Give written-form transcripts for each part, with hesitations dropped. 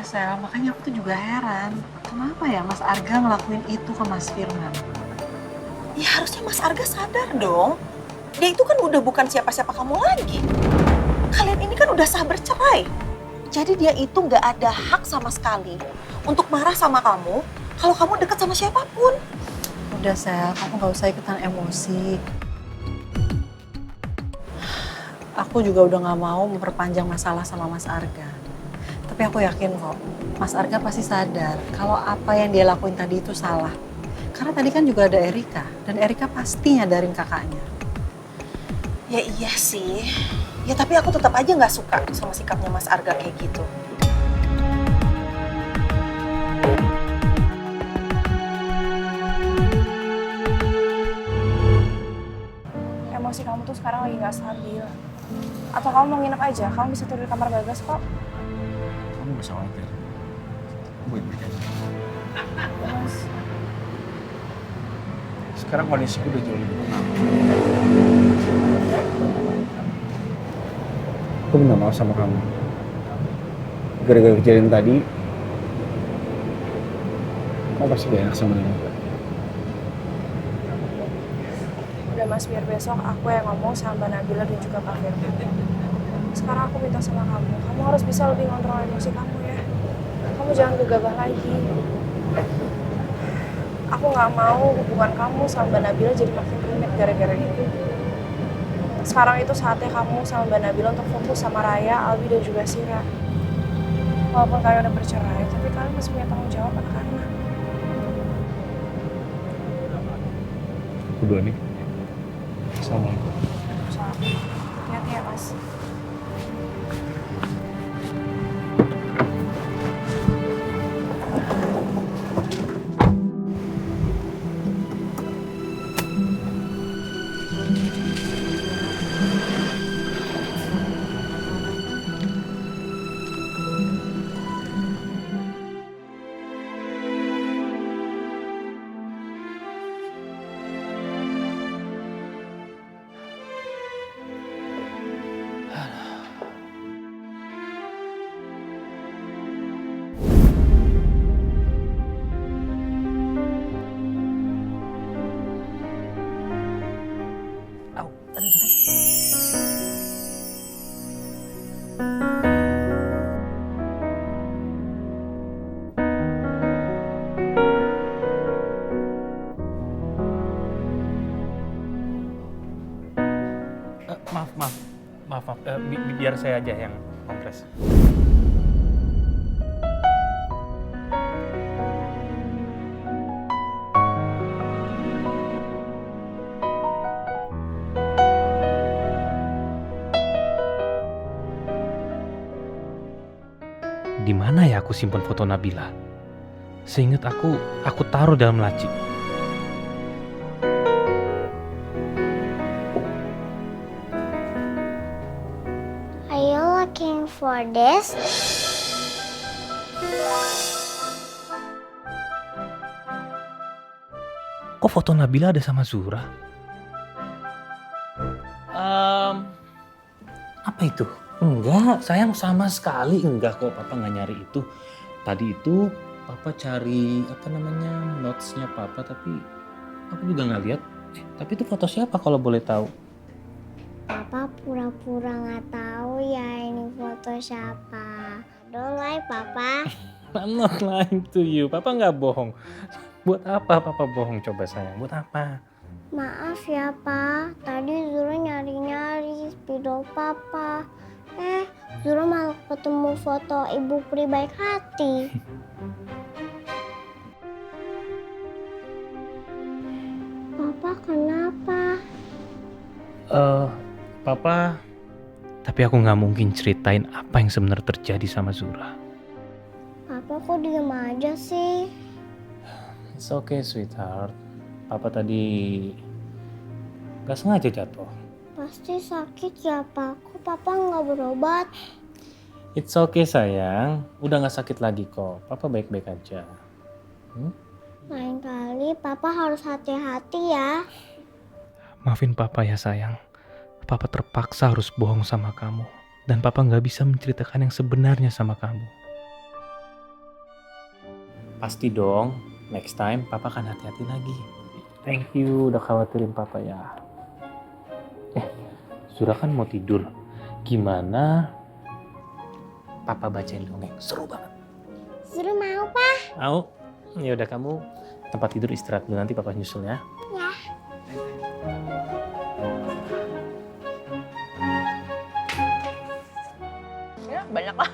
Sel, makanya aku tuh juga heran. Kenapa ya Mas Arga ngelakuin itu ke Mas Firman? Ya harusnya Mas Arga sadar dong. Dia itu kan udah bukan siapa-siapa kamu lagi. Kalian ini kan udah sah bercerai. Jadi dia itu nggak ada hak sama sekali untuk marah sama kamu kalau kamu deket sama siapapun. Udah Sel, kamu gak usah ikutan emosi. Aku juga udah gak mau memperpanjang masalah sama Mas Arga. Tapi aku yakin kok, Mas Arga pasti sadar kalau apa yang dia lakuin tadi itu salah. Karena tadi kan juga ada Erika, dan Erika pasti nyadarin kakaknya. Ya iya sih. Ya tapi aku tetap aja nggak suka sama sikapnya Mas Arga kayak gitu. Emosi kamu tuh sekarang lagi nggak stabil. Atau kamu mau nginep aja? Kamu bisa tidur di kamar Bagas kok. Kamu gak usah khawatir. Aku baik-baik aja. Mas, Sekarang kondisiku udah jauh lebih tenang. Aku minta maaf sama kamu. Gara-gara kejadian tadi, kamu pasti gak enak sama Nino. udah Mas, biar besok aku yang ngomong sama Mbak Nabila dan juga Pak Firman. Sekarang aku minta sama kamu harus bisa lebih ngontrol emosi kamu ya. Kamu jangan gegabah lagi. Aku nggak mau hubungan kamu sama Mbak Nabila jadi makin rumit gara-gara ini. Sekarang itu saatnya kamu sama Mbak Nabila untuk fokus sama Raya, Albi, dan juga Sira. Walaupun kalian udah bercerai, tapi kalian masih punya tanggung jawab anak-anak. Aku duluan nih. Assalamualaikum. Hati-hati ya, Mas. Au, aduh. Maaf. Biar saya aja yang kompres. Di mana ya aku simpan foto Nabila? Seingat aku taruh dalam laci. Are you looking for this? Kok foto Nabila ada sama Zura? Apa itu? Enggak, sayang, sama sekali enggak kok. Papa nggak nyari itu. Tadi itu Papa cari notesnya Papa, tapi aku juga nggak lihat. Tapi itu foto siapa kalau boleh tahu? Papa pura-pura nggak tahu ya ini foto siapa. Don't lie, Papa. I'm not lying to you. Papa nggak bohong. Buat apa Papa bohong coba sayang? Buat apa? Maaf ya, Pak. Tadi Zura nyari-nyari spidol Papa. Zura malah ketemu foto Ibu Pri baik hati. Papa kenapa? Papa, tapi aku nggak mungkin ceritain apa yang sebenarnya terjadi sama Zura. Papa kok diem aja sih? It's okay, sweetheart. Papa tadi gak sengaja jatuh. Pasti sakit ya, Pak. Kok Papa nggak berobat? It's okay, sayang. Udah gak sakit lagi kok. Papa baik-baik aja. Lain kali Papa harus hati-hati ya. Maafin Papa ya, sayang. Papa terpaksa harus bohong sama kamu. Dan Papa gak bisa menceritakan yang sebenarnya sama kamu. Pasti dong, next time papa akan hati-hati lagi. Thank you udah khawatirin papa ya. Zura kan mau tidur. Gimana papa bacain dongeng? Seru banget. Zura mau, Pak. Mau? Ya udah kamu tempat tidur istirahat dulu, nanti papa nyusul ya. Ya. Ya, banyak lah.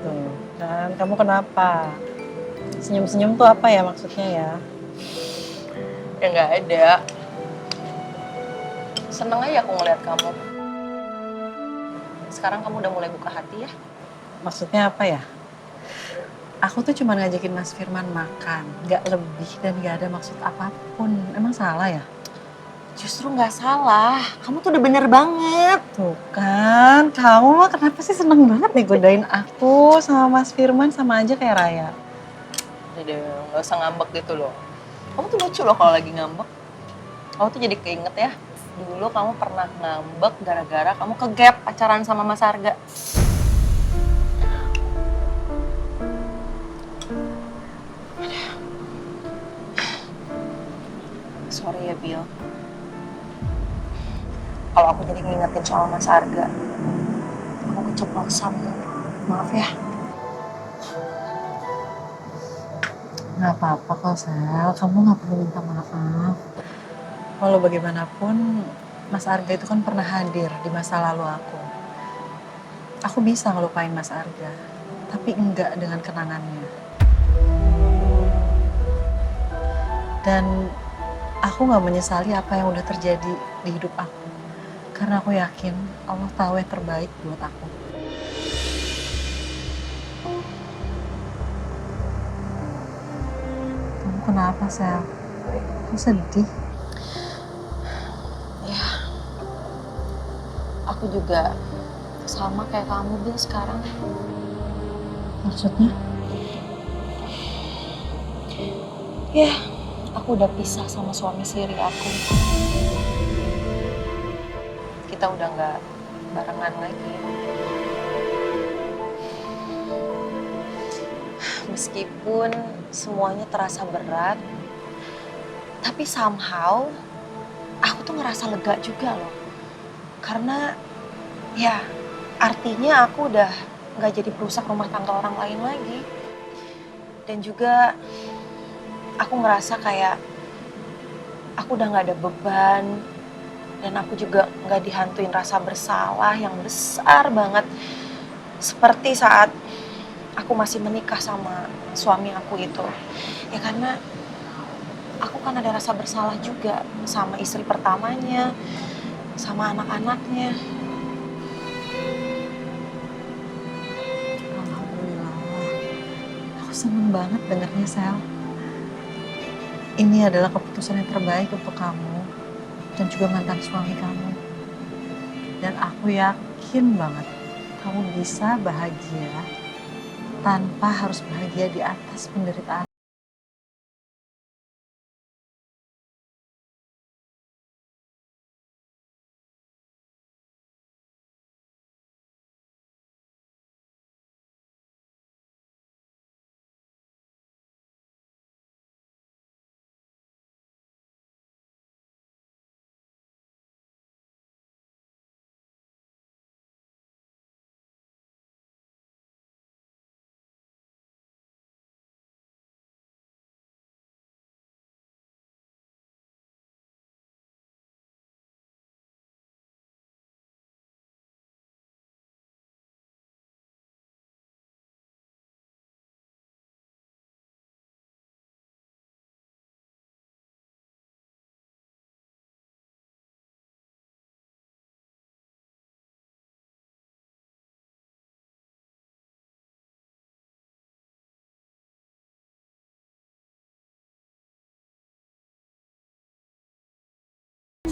Tuh, kan kamu kenapa? Senyum-senyum tuh apa ya maksudnya ya? Ya nggak ada. Seneng aja aku ngeliat kamu. Sekarang kamu udah mulai buka hati ya. Maksudnya apa ya? Aku tuh cuma ngajakin Mas Firman makan, nggak lebih dan nggak ada maksud apapun. Emang salah ya? Justru nggak salah. Kamu tuh udah bener banget. Tuh kan, kamu mah kenapa sih seneng banget nih godain aku sama Mas Firman sama aja kayak Raya. Udah, nggak usah ngambek gitu loh. Kamu tuh lucu loh kalau lagi ngambek. Kamu tuh jadi keinget ya. Dulu kamu pernah ngambek gara-gara kamu ke-gap pacaran sama Mas Arga. Sorry ya, Bill. Kalau aku jadi ngingetin soal Mas Arga, aku keceplosan. Maaf ya. Nggak apa-apa kok, Sel. Kamu nggak perlu minta maaf. Walau bagaimanapun, Mas Arga itu kan pernah hadir di masa lalu aku. Aku bisa ngelupain Mas Arga, tapi enggak dengan kenangannya. Dan aku nggak menyesali apa yang udah terjadi di hidup aku. Karena aku yakin Allah tahu yang terbaik buat aku. Kamu kenapa, Sel? Kamu sedih? Ya, aku juga sama kayak kamu, Bill, sekarang. Maksudnya? Ya, aku udah pisah sama suami siri aku. Kita udah nggak barengan lagi. Meskipun semuanya terasa berat, tapi somehow aku tuh ngerasa lega juga loh. Karena ya artinya aku udah nggak jadi perusak rumah tangga orang lain lagi. Dan juga aku ngerasa kayak aku udah nggak ada beban. Dan aku juga nggak dihantuin rasa bersalah yang besar banget. Seperti saat aku masih menikah sama suami aku itu. Ya karena aku kan ada rasa bersalah juga sama istri pertamanya, sama anak-anaknya. Alhamdulillah. Aku seneng banget dengarnya, Sel. Ini adalah keputusan yang terbaik untuk kamu dan juga mantan suami kamu. Dan aku yakin banget kamu bisa bahagia tanpa harus bahagia di atas penderitaan.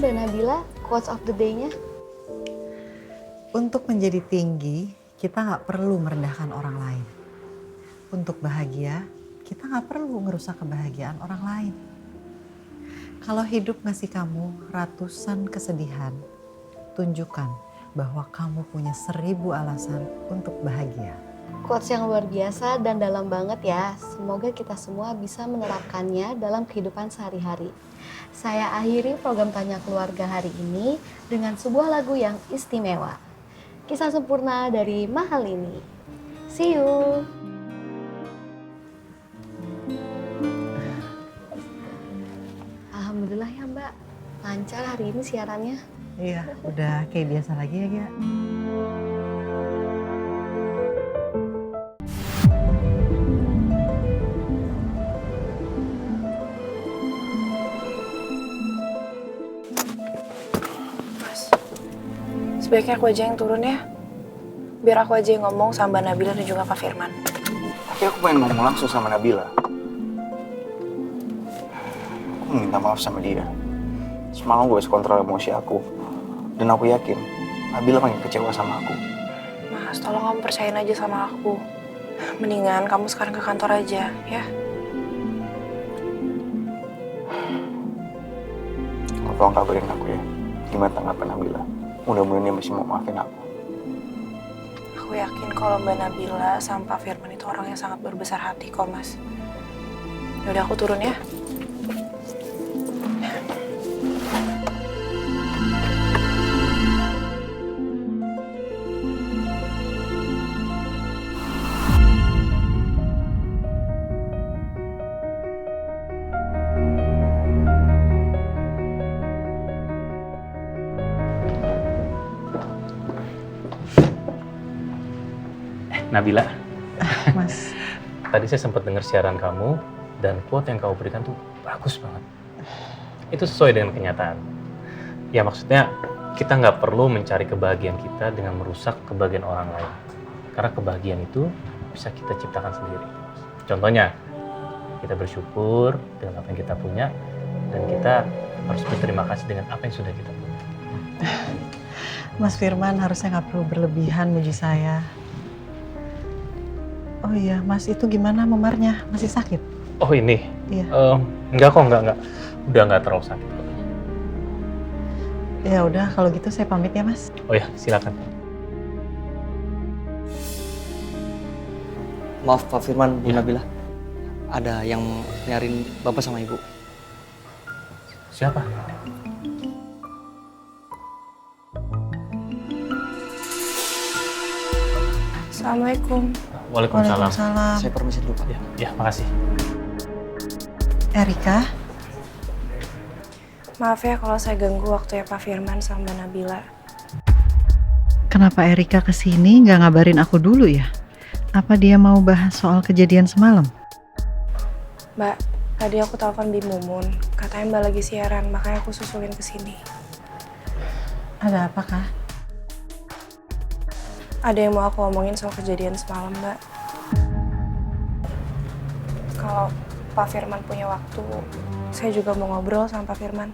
Mbak Nabila, quotes of the day-nya? Untuk menjadi tinggi, kita nggak perlu merendahkan orang lain. Untuk bahagia, kita nggak perlu ngerusak kebahagiaan orang lain. Kalau hidup ngasih kamu ratusan kesedihan, tunjukkan bahwa kamu punya 1000 alasan untuk bahagia. Quotes yang luar biasa dan dalam banget ya. Semoga kita semua bisa menerapkannya dalam kehidupan sehari-hari. Saya akhiri program Tanya Keluarga hari ini dengan sebuah lagu yang istimewa. Kisah Sempurna dari Mahalini. See you. Alhamdulillah ya Mbak, lancar hari ini siarannya. Iya, udah kayak biasa lagi ya, Gia. Sebaiknya aku aja yang turun ya. Biar aku aja yang ngomong sama Mbak Nabila dan juga Pak Firman. Tapi aku pengen ngomong langsung sama Nabila. Aku minta maaf sama dia. Semalam gue bisa kontrol emosi aku. Dan aku yakin Nabila makin kecewa sama aku. Mas, tolong kamu percayain aja sama aku. Mendingan kamu sekarang ke kantor aja, ya. Tolong kabarin aku ya. Gimana tanggapan Nabila? Mudah-mudahan dia masih mau maafin aku. Aku yakin kalau Mbak Nabila sama Pak Firman itu orang yang sangat berbesar hati kok, Mas. Yaudah aku turun ya. Nabila, Mas, tadi saya sempat dengar siaran kamu dan quote yang kamu berikan tuh bagus banget. Itu sesuai dengan kenyataan. Ya maksudnya kita nggak perlu mencari kebahagiaan kita dengan merusak kebahagiaan orang lain. Karena kebahagiaan itu bisa kita ciptakan sendiri. Contohnya, kita bersyukur dengan apa yang kita punya dan kita harus berterima kasih dengan apa yang sudah kita punya. Mas Firman harusnya nggak perlu berlebihan muji saya. Oh iya, Mas itu gimana memarnya? Masih sakit? Oh ini? Iya. Enggak kok, enggak. Udah nggak terlalu sakit kok. Ya udah, kalau gitu saya pamit ya, Mas. Oh ya, silakan. Maaf Pak Firman, Bu Ya. Nabila. Ada yang nyariin Bapak sama Ibu. Siapa? Assalamualaikum. Waalaikumsalam. Saya permisi dulu Pak. Ya, makasih. Erika, Maaf ya kalau saya ganggu waktunya Pak Firman sama Mbak Nabila. kenapa Erika kesini nggak ngabarin aku dulu ya? Apa dia mau bahas soal kejadian semalam? Mbak, tadi aku telepon Bim Mumun. Katanya Mbak lagi siaran, makanya aku susulin ke sini. Ada apa, Kak? Ada yang mau aku omongin soal kejadian semalam, Mbak. Kalau Pak Firman punya waktu, saya juga mau ngobrol sama Pak Firman.